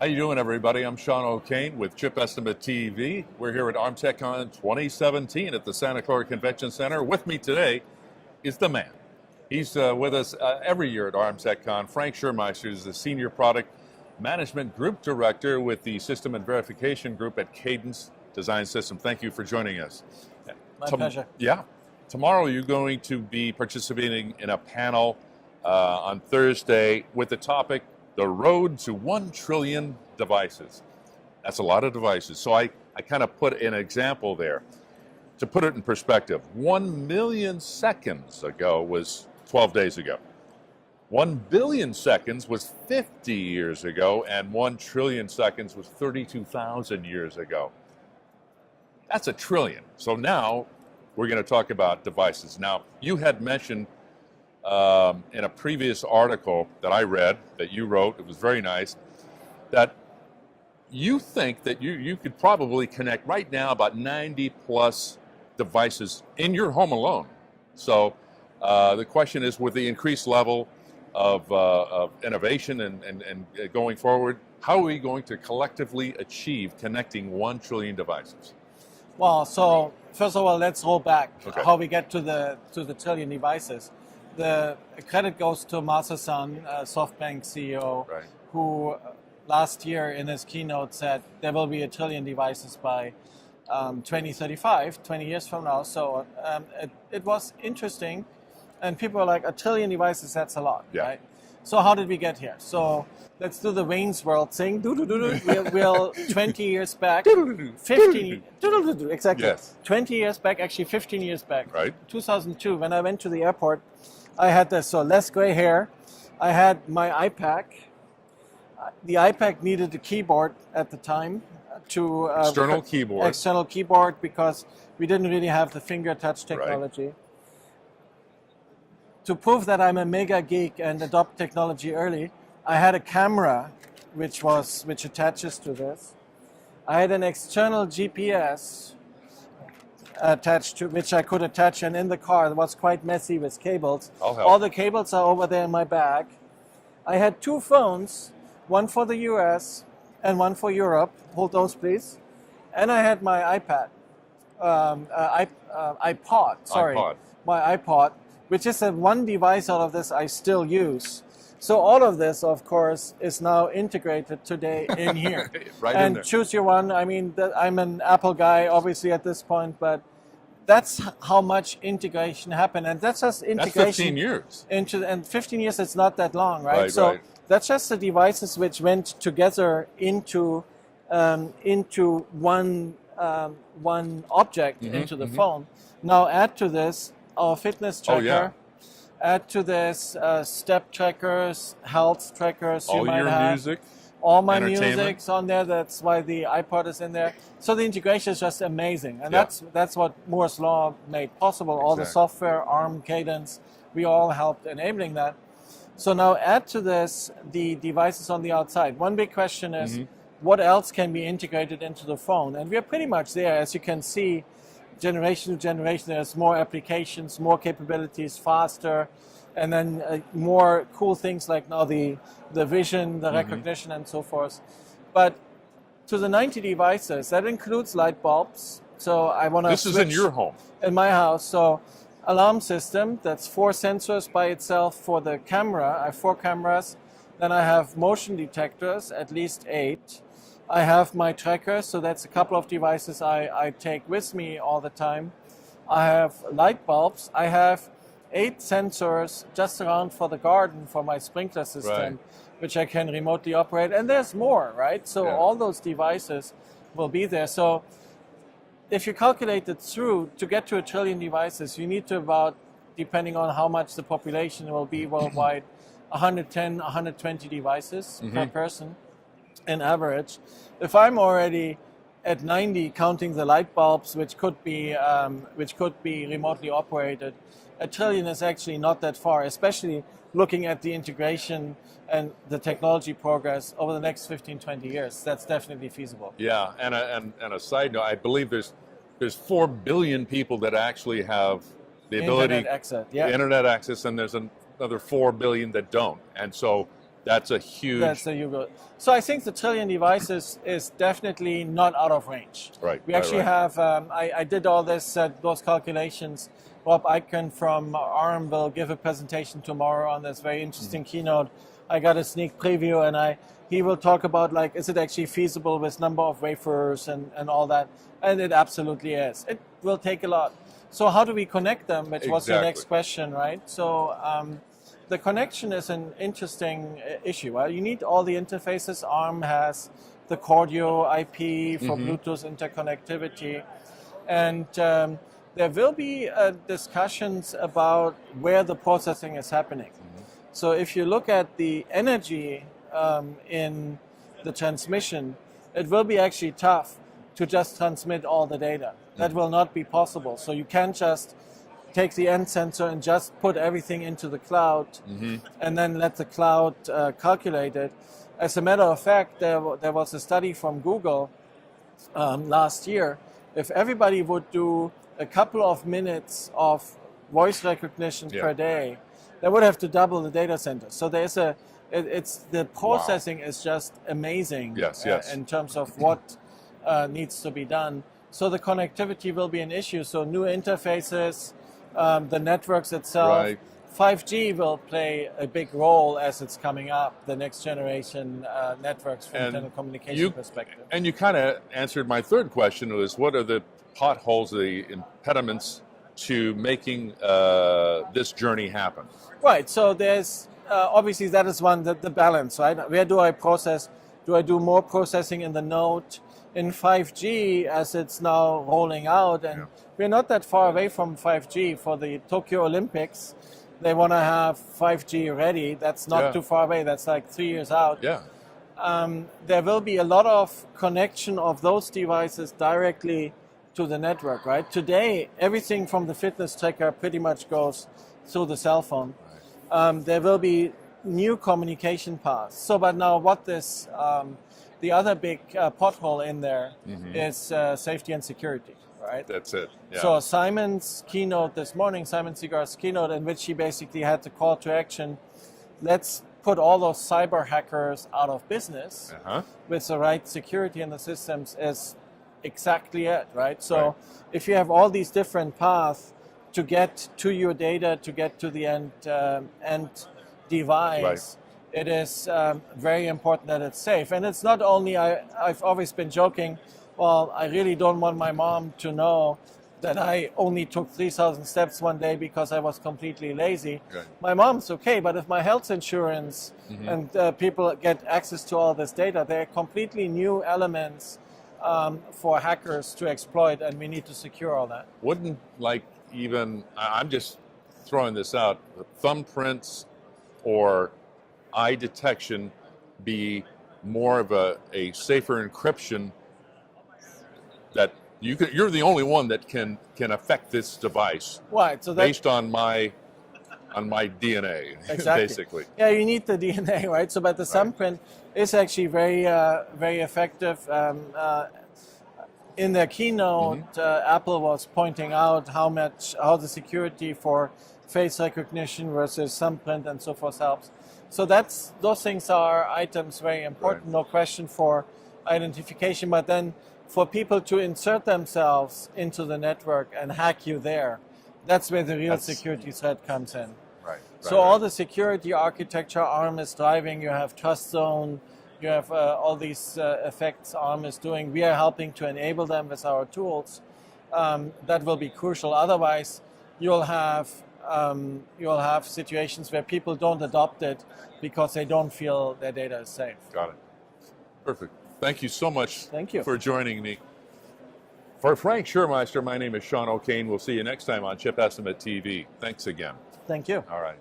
How you doing, everybody? I'm Sean O'Kane with Chip Estimate TV. We're here at ARMTechCon 2017 at the Santa Clara Convention Center. With me today is the man. He's with us every year at ARMTechCon. Frank Schirrmeister is the Senior Product Management Group Director with the System and Verification Group at Cadence Design System. Thank you for joining us. My pleasure. Yeah. Tomorrow you're going to be participating in a panel on Thursday with the topic, the road to 1 trillion devices. That's a lot of devices. So I kind of put an example there. To put it in perspective, 1 million seconds ago was 12 days ago. 1 billion seconds was 50 years ago, and 1 trillion seconds was 32,000 years ago. That's a trillion. So now we're going to talk about devices. Now, you had mentioned in a previous article that I read, that you wrote, it was very nice, that you think that you could probably connect right now about 90 plus devices in your home alone. So the question is, with the increased level of innovation and going forward, how are we going to collectively achieve connecting 1 trillion devices? Well, so first of all, let's roll back how we get to the trillion devices. The credit goes to Masa-san, SoftBank CEO, Right. who last year in his keynote said there will be 1 trillion devices by 2035, 20 years from now. So it was interesting, and people were like, 1 trillion devices, that's a lot, Yeah. right? So how did we get here? So let's do the Wayne's World thing. We're 20 years back, 15, exactly. Yes. 20 years back, actually 15 years back. Right. 2002, when I went to the airport, I had this, so less gray hair. I had my iPad. The iPad needed a keyboard at the time to external keyboard, because we didn't really have the finger touch technology. Right. To prove that I'm a mega geek and adopt technology early, I had a camera which attaches to this. I had an external GPS attached to which I could attach, and in the car it was quite messy with cables. All the cables are over there in my bag. I had 2 phones, one for the US and one for Europe. Hold those, please. And I had my iPod. My iPod, which is the one device out of this I still use. So all of this, of course, is now integrated today in here. Right and in there. choose your one. I mean, I'm an Apple guy, obviously, at this point, but that's how much integration happened. And that's just integration. That's 15 years. And 15 years, it's not that long, right? So right. that's just the devices which went together into one object, into the phone. Now add to this our fitness tracker. Oh, yeah. Add to this step trackers, health trackers. All you might your have. music. All my entertainment. music's on there. That's why the iPod is in there. So the integration is just amazing, and Yeah. that's what Moore's law made possible. All the Exactly. software, ARM, Cadence, we all helped enabling that. So now add to this the devices on the outside. One big question is, what else can be integrated into the phone? And we're pretty much there, as you can see. Generation to generation, there's more applications, more capabilities, faster, and then more cool things like now the vision, the recognition, and so forth. But to the 90 devices, that includes light bulbs. So I want to This is in your home. in my house. So alarm system, that's 4 sensors by itself for the camera. I have 4 cameras. Then I have motion detectors, at least 8. I have my tracker, so that's a couple of devices I take with me all the time. I have light bulbs. I have 8 sensors just around for the garden for my sprinkler system, which I can remotely operate. And there's more, right? So all those devices will be there. So if you calculate it through, to get to 1 trillion devices, you need to about, depending on how much the population will be worldwide, 110, 120 devices per person. In average. If I'm already at 90, counting the light bulbs, which could be remotely operated, 1 trillion is actually not that far, especially looking at the integration and the technology progress over the next 15, 20 years. That's definitely feasible. Yeah, and a side note, I believe there's 4 billion people that actually have the ability, Internet access, internet access, and there's another 4 billion that don't. And so That's a huge. That's the huge. So I think the trillion devices is definitely not out of range. Right. We actually have. I did all this those calculations. Rob Eichen from ARM will give a presentation tomorrow on this very interesting keynote. I got a sneak preview, and he will talk about, like, is it actually feasible with number of wafers and all that, and it absolutely is. It will take a lot. So how do we connect them, which was your next question, right? So the connection is an interesting issue. Right? You need all the interfaces. ARM has the Cordio IP for Bluetooth interconnectivity, and there will be discussions about where the processing is happening. So if you look at the energy in the transmission, it will be actually tough to just transmit all the data. That will not be possible. So you can't just take the end sensor and just put everything into the cloud and then let the cloud calculate it. As a matter of fact, there was a study from Google last year. If everybody would do a couple of minutes of voice recognition per day, they would have to double the data center. So there's the processing is just amazing in terms of what needs to be done. So the connectivity will be an issue. So new interfaces, the networks itself, 5G will play a big role as it's coming up, the next generation networks from a telecommunication perspective. And you kind of answered my third question, was what are the potholes, the impediments to making this journey happen? Right, so there's obviously that is one, the balance, right? Where do I process? Do I do more processing in the node? In 5G, as it's now rolling out, and we're not that far away from 5G. For the Tokyo Olympics, they want to have 5G ready. That's not too far away. That's like 3 years out. There will be a lot of connection of those devices directly to the network, right? Today, everything from the fitness tracker pretty much goes through the cell phone. There will be new communication paths. So, but now what this, the other big pothole in there is safety and security, right? That's it. So Simon's keynote this morning, Simon Segar's keynote, in which he basically had the call to action, let's put all those cyber hackers out of business with the right security in the systems is exactly it, right? So if you have all these different paths to get to your data, to get to the end device, it is very important that it's safe. And it's not only, I've always been joking, well, I really don't want my mom to know that I only took 3,000 steps one day because I was completely lazy. My mom's okay, but if my health insurance and people get access to all this data, they're completely new elements for hackers to exploit, and we need to secure all that. Wouldn't, like, even, I'm just throwing this out, thumbprints or eye detection be more of a safer encryption that you're the only one that can affect this device, right? So based on my DNA, basically. Yeah, you need the DNA, right? So, but the thumbprint is actually very effective. In their keynote, Apple was pointing out how the security for face recognition versus thumbprint and so forth helps. So those things are items very important, no question, for identification. But then for people to insert themselves into the network and hack you there, that's where the real security threat comes in. So all the security architecture ARM is driving, you have trust zone, you have all these effects ARM is doing. We are helping to enable them with our tools. That will be crucial. Otherwise, you'll have situations where people don't adopt it because they don't feel their data is safe. Got it. Perfect. Thank you so much. Thank you for joining me. For Frank Schirrmeister, my name is Sean O'Kane. We'll see you next time on Chip Estimate TV. Thanks again. Thank you. All right.